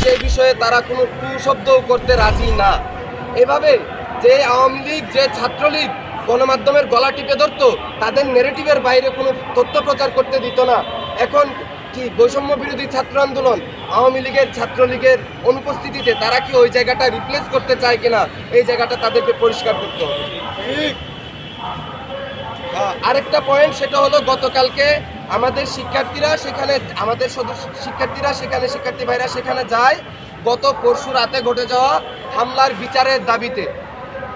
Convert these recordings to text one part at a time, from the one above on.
সে বিষয়ে তারা কোনো টু শব্দও করতে রাজি না। এভাবে যে আওয়ামী লীগ, যে ছাত্রলীগ গণমাধ্যমের গলা টিপে ধরতো, তাদের নেগেটিভের বাইরে কোনো তথ্য প্রচার করতে দিত না। এখন কি বৈষম্য বিরোধী ছাত্র আন্দোলন আওয়ামী লীগের, ছাত্রলীগের অনুপস্থিতিতে তারা কি ওই জায়গাটা রিপ্লেস করতে চায় কিনা, এই জায়গাটা তাদেরকে পরিষ্কার করতে হবে। আরেকটা পয়েন্ট, সেটা হলো গতকালকে আমাদের শিক্ষার্থীরা সেখানে, আমাদের শিক্ষার্থীরা সেখানে, শিক্ষার্থী ভাইরা সেখানে যায় গত পরশু রাতে ঘটে যাওয়া হামলার বিচারের দাবিতে।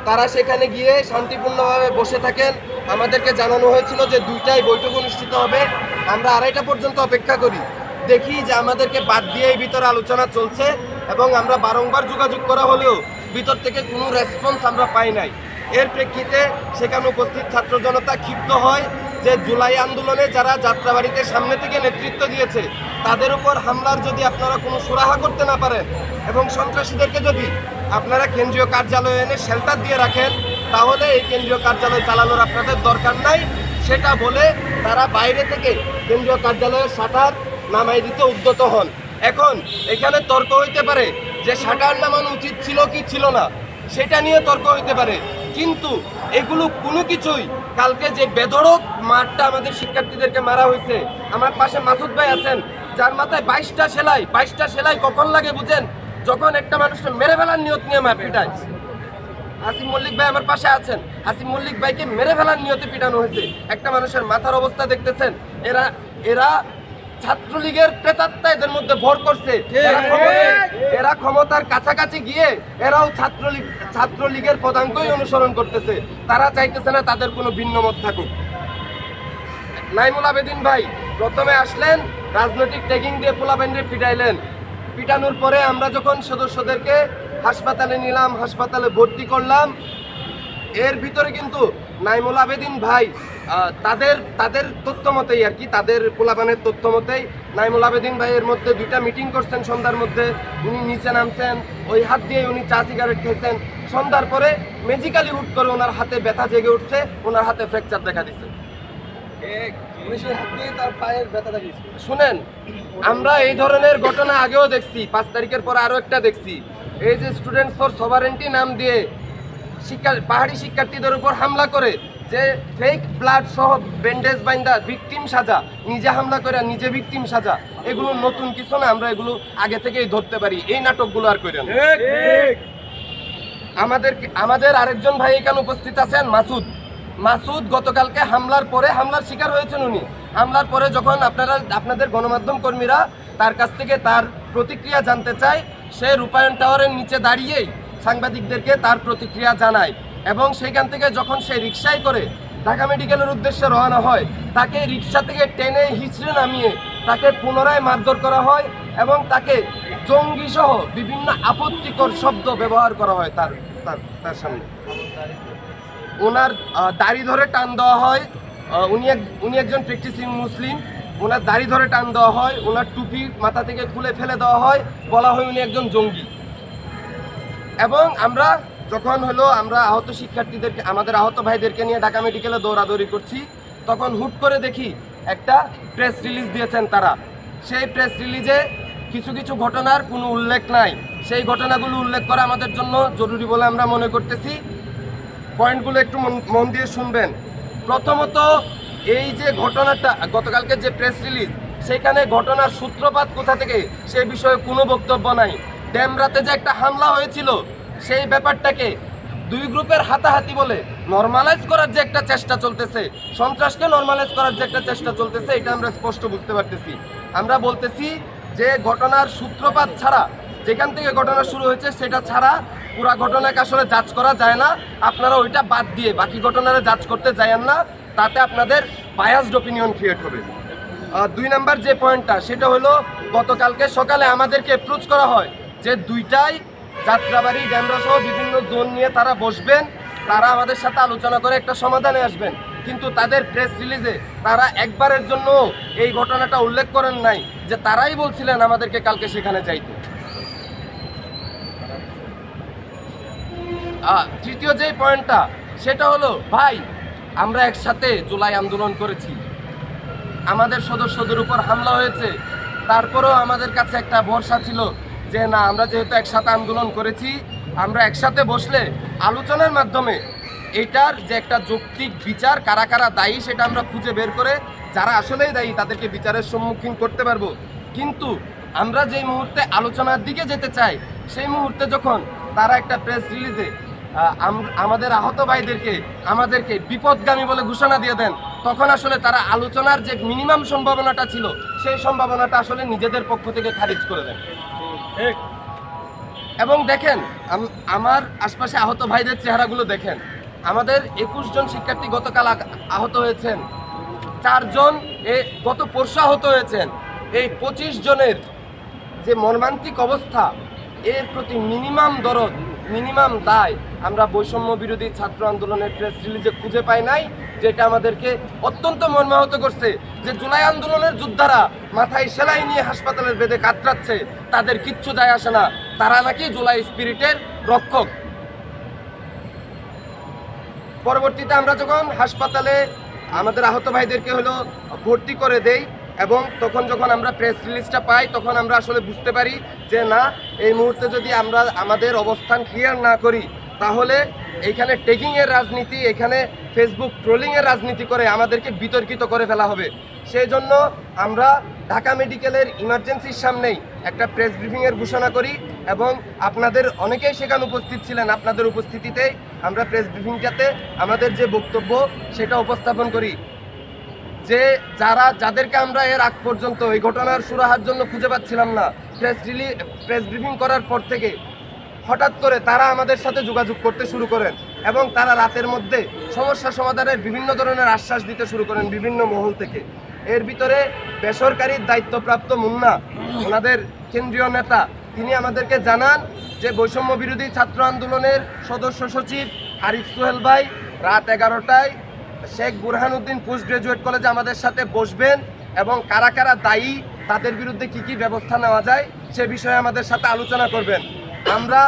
তারা সেখানে গিয়ে শান্তিপূর্ণভাবে বসে থাকেন। আমাদেরকে জানানো হয়েছিল যে 2টায় বৈঠক অনুষ্ঠিত হবে। আমরা 2:30 পর্যন্ত অপেক্ষা করি, দেখি যে আমাদেরকে বাদ দিয়ে এই ভিতরে আলোচনা চলছে এবং আমরা বারংবার যোগাযোগ করা হলেও ভিতর থেকে কোনো রেসপন্স আমরা পাই নাই। এর প্রেক্ষিতে সেখানে উপস্থিত ছাত্র জনতা ক্ষিপ্ত হয় যে জুলাই আন্দোলনে যারা যাত্রাবাড়িতে সামনে থেকে নেতৃত্ব দিয়েছে তাদের উপর হামলার যদি আপনারা কোনো সুরাহা করতে না পারেন এবং সন্ত্রাসীদেরকে যদি আপনারা কেন্দ্রীয় কার্যালয়ে এনে শেল্টার দিয়ে রাখেন, তাহলে এই কেন্দ্রীয় কার্যালয় চালানোর আপনাদের দরকার নাই, সেটা বলে তারা বাইরে থেকে কেন্দ্রীয় কার্যালয়ের শাটার নামাই দিতে উদ্যত হন। এখন এখানে তর্ক হইতে পারে যে শাটার নামানো উচিত ছিল কি ছিল না, সেটা নিয়ে তর্ক হইতে পারে, কিন্তু এগুলো কোনো কিছুই কালকে যে বেধড়ক মারটা আমাদের শিক্ষার্থীদেরকে মারা হয়েছে, আমার পাশে মাসুদ ভাই আছেন যার মাথায় 22টা সেলাই কখন লাগে বুঝেন? যখন একটা মানুষকে মেরে ফেলার নিয়ত নিয়ে পিটায়। আসিম মল্লিক ভাই আমার পাশে আছেন, আসিম মল্লিক ভাইকে মেরে ফেলার নিয়তে পিটানো হয়েছে। একটা মানুষের মাথার অবস্থা দেখতেছেন। এরা ছাত্রলীগের প্রেতাত্মা এদের মধ্যে ভর করছে। এরা ক্ষমতার কাছাকাছি গিয়ে এরাও ছাত্রলীগের পদাঙ্কই অনুসরণ করতেছে। তারা চাইতেছে না তাদের কোনো ভিন্ন মত থাকুক। নাইমুল আবেদিন ভাই প্রথমে আসলেন, রাজনৈতিক ট্যাগিং দিয়ে পোলাপাইনরে পিটাইলেন। পিটানোর পরে আমরা যখন সদস্যদেরকে হাসপাতালে নিলাম, হাসপাতালে ভর্তি করলাম, এর ভিতরে কিন্তু নাইমুল আবেদিন ভাই তাদের তথ্য মতেই আর কি, তাদের পোলাপানের তথ্য মতেই নাইমুল আবেদিন ভাই এর মধ্যে 2টা মিটিং করছেন সন্ধ্যার মধ্যে। উনি নিচে নামছেন, ওই হাত দিয়ে উনি চা সিগারেট খেয়েছেন। সন্ধ্যার পরে ম্যাজিক্যালি হুট করে ওনার হাতে ব্যথা জেগে উঠছে, ওনার হাতে ফ্র্যাকচার দেখা দিচ্ছে। শুনেন, আমরা এই ধরনের ঘটনা আগেও দেখছি, 5 তারিখের পর আরো একটা দেখছি। এই যে স্টুডেন্টস ফর সভারেন্টি নাম দিয়ে পাহাড়ি শিক্ষার্থীদের উপর হামলা করে, যে ফেক ব্লাড সহ ব্যান্ডেজ বাইন্দা ভিকটিম সাজা, নিজে হামলা করে নিজে ভিকটিম সাজা, এগুলো নতুন কিছু না, আমরা এগুলো আগে থেকেই ধরতে পারি। এই নাটকগুলো আর করেন। আমাদের আরেকজন ভাই এখানে উপস্থিত আছেন, মাসুদ গতকালকে হামলার পরে, হামলার শিকার হয়েছেন উনি। হামলার পরে যখন আপনাদের গণমাধ্যম কর্মীরা তার কাছ থেকে তার প্রতিক্রিয়া জানতে চায়, সে রূপায়ণ টাওয়ারের নিচে দাঁড়িয়েই সাংবাদিকদেরকে তার প্রতিক্রিয়া জানায় এবং সেখান থেকে যখন সে রিকশায় করে ঢাকা মেডিকেলের উদ্দেশ্যে রওনা হয়, তাকে রিকশা থেকে টেনে হিঁচড়ে নামিয়ে তাকে পুনরায় মারধর করা হয় এবং তাকে জঙ্গি সহ বিভিন্ন আপত্তিকর শব্দ ব্যবহার করা হয় তার সামনে। ওনার দাড়ি ধরে টান দেওয়া হয়। উনি একজন প্র্যাকটিসিং মুসলিম। ওনার দাড়ি ধরে টান দেওয়া হয়, ওনার টুপি মাথা থেকে খুলে ফেলে দেওয়া হয়, বলা হয় উনি একজন জঙ্গি। এবং আমরা যখন আমরা আহত শিক্ষার্থীদেরকে, আমাদের আহত ভাইদেরকে নিয়ে ঢাকা মেডিকেলে দৌড়াদৌড়ি করছি, তখন হুট করে দেখি একটা প্রেস রিলিজ দিয়েছেন তারা। সেই প্রেস রিলিজে কিছু কিছু ঘটনার কোনো উল্লেখ নাই। সেই ঘটনাগুলো উল্লেখ করা আমাদের জন্য জরুরি বলে আমরা মনে করতেছি। পয়েন্টগুলো একটু মন দিয়ে শুনবেন। প্রথমত, এই যে ঘটনাটা, গতকালকে যে প্রেস রিলিজ, সেখানে ঘটনার সূত্রপাত কোথা থেকে সে বিষয়ে কোনো বক্তব্য নাই। ড্যামরাতে যে একটা হামলা হয়েছিল, সেই ব্যাপারটাকে 2 গ্রুপের হাতাহাতি বলে নর্মালাইজ করার যে একটা চেষ্টা চলতেছে, সন্ত্রাসকে নর্মালাইজ করার যে একটা চেষ্টা চলতেছে, এটা আমরা স্পষ্ট বুঝতে পারতেছি। আমরা বলতেছি যে ঘটনার সূত্রপাত ছাড়া, যেখান থেকে ঘটনা শুরু হয়েছে সেটা ছাড়া পুরা ঘটনাকে আসলে জাজ করা যায় না। আপনারা ওইটা বাদ দিয়ে বাকি ঘটনারে জাজ করতে যায়েন না, তাতে আপনাদের বায়াসড অপিনিয়ন ক্রিয়েট হবে। 2 নাম্বার যে পয়েন্টটা, সেটা হলো গতকালকে সকালে আমাদেরকে অ্যাপ্রোচ করা হয় যে 2টায় যাত্রাবাড়ি, ড্যামরা সহ বিভিন্ন জোন নিয়ে তারা বসবেন, তারা আমাদের সাথে আলোচনা করে একটা সমাধানে আসবেন। কিন্তু তাদের প্রেস রিলিজে তারা একবারের জন্য এই ঘটনাটা উল্লেখ করেন নাই যে তারাই বলছিলেন আমাদেরকে কালকে সেখানে যাইতে। তৃতীয় যে পয়েন্টটা, সেটা হলো ভাই, আমরা একসাথে জুলাই আন্দোলন করেছি, আমাদের সদস্যদের উপর হামলা হয়েছে, তারপরেও আমাদের কাছে একটা ভরসা ছিল যে না, আমরা যেহেতু একসাথে আন্দোলন করেছি, আমরা একসাথে বসলে আলোচনার মাধ্যমে এটার যে একটা যৌক্তিক বিচার, কারা কারা দায়ী সেটা আমরা খুঁজে বের করে যারা আসলেই দায়ী তাদেরকে বিচারের সম্মুখীন করতে পারবো। কিন্তু আমরা যেই মুহূর্তে আলোচনার দিকে যেতে চাই, সেই মুহূর্তে যখন তারা একটা প্রেস রিলিজে আমাদের আহত ভাইদেরকে আমাদেরকে বিপদগামী বলে ঘোষণা দিয়ে দেন, তখন আসলে তারা আলোচনার যে মিনিমাম সম্ভাবনাটা ছিল সেই সম্ভাবনাটা আসলে নিজেদের পক্ষ থেকে খারিজ করে দেন। এবং দেখেন, আমার আশপাশে আহত ভাইদের চেহারাগুলো দেখেন। আমাদের 21 জন শিক্ষার্থী গতকাল আহত হয়েছেন, 4 জন গত পরশু আহত হয়েছেন। এই 25 জনের যে মর্মান্তিক অবস্থা, এর প্রতি মিনিমাম দরদ, মিনিমাম দায় আমরা বৈষম্য বিরোধী ছাত্র আন্দোলনের প্রেস রিলিজে খুঁজে পাই নাই, যেটা আমাদেরকে অত্যন্ত মর্মাহত করছে। যে জুলাই আন্দোলনের যোদ্ধারা মাথায় সেলাই নিয়ে হাসপাতালের বেদে কাতরাচ্ছে, তাদের কিচ্ছু যায় আসে না, তারা নাকি জুলাই স্পিরিটের রক্ষক। পরবর্তীতে আমরা যখন হাসপাতালে আমাদের আহত ভাইদেরকে ভর্তি করে দেই এবং তখন যখন আমরা প্রেস রিলিজটা পাই, তখন আমরা আসলে বুঝতে পারি যে না, এই মুহূর্তে যদি আমরা আমাদের অবস্থান ক্লিয়ার না করি তাহলে এইখানে টেকিংয়ের রাজনীতি, এখানে ফেসবুক ট্রোলিংয়ের রাজনীতি করে আমাদেরকে বিতর্কিত করে ফেলা হবে। সেই জন্য আমরা ঢাকা মেডিকেলের ইমার্জেন্সির সামনেই একটা প্রেস ব্রিফিংয়ের ঘোষণা করি এবং আপনাদের অনেকেই সেখানে উপস্থিত ছিলেন। আপনাদের উপস্থিতিতেই আমরা প্রেস ব্রিফিংটাতে আমাদের যে বক্তব্য সেটা উপস্থাপন করি যে যাদেরকে আমরা এর আগ পর্যন্ত এই ঘটনার সুরাহার জন্য খুঁজে পাচ্ছিলাম না, প্রেস ব্রিফিং করার পর থেকে হঠাৎ করে তারা আমাদের সাথে যোগাযোগ করতে শুরু করেন এবং তারা রাতের মধ্যে সমস্যা সমাধানের বিভিন্ন ধরনের আশ্বাস দিতে শুরু করেন বিভিন্ন মহল থেকে। এর ভিতরে বেসরকারির দায়িত্বপ্রাপ্ত মুন্না, ওনাদের কেন্দ্রীয় নেতা, তিনি আমাদেরকে জানান যে বৈষম্য বিরোধী ছাত্র আন্দোলনের সদস্য সচিব আরিফ সোহেল ভাই রাত 11টায় শেখ বুরহানুদ্দিন পোস্ট গ্রাজুয়েট কলেজে আমাদের সাথে বসবেন এবং কারা কারা দায়ী, তাদের বিরুদ্ধে কি কি ব্যবস্থা নেওয়া যায় সে বিষয়ে আমাদের সাথে আলোচনা করবেন। আমরা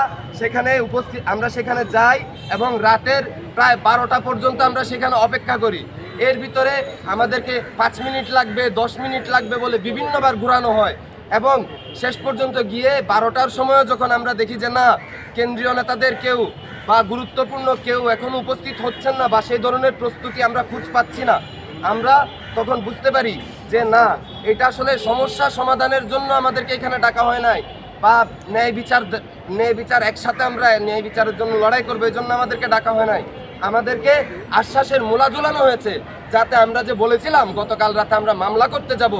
সেখানে যাই এবং রাতের প্রায় 12টা পর্যন্ত আমরা সেখানে অপেক্ষা করি। এর ভিতরে আমাদেরকে 5 মিনিট লাগবে, 10 মিনিট লাগবে বলে বিভিন্নবার ঘোরানো হয় এবং শেষ পর্যন্ত গিয়ে 12টার সময় যখন আমরা দেখি যে না, কেন্দ্রীয় নেতাদের কেউ বা গুরুত্বপূর্ণ কেউ এখন উপস্থিত হচ্ছেন না বা সেই ধরনের প্রস্তুতি আমরা খুঁজ পাচ্ছি না, আমরা তখন বুঝতে পারি যে না, এটা আসলে সমস্যা সমাধানের জন্য আমাদেরকে এখানে ডাকা হয় নাই বা ন্যায় বিচার একসাথে আমরা ন্যায় বিচারের জন্য লড়াই করবো এই জন্য আমাদেরকে ডাকা হয় নাই। আমাদেরকে আশ্বাসের মূলা ঝুলানো হয়েছে যাতে আমরা যে বলেছিলাম গতকাল রাতে আমরা মামলা করতে যাব,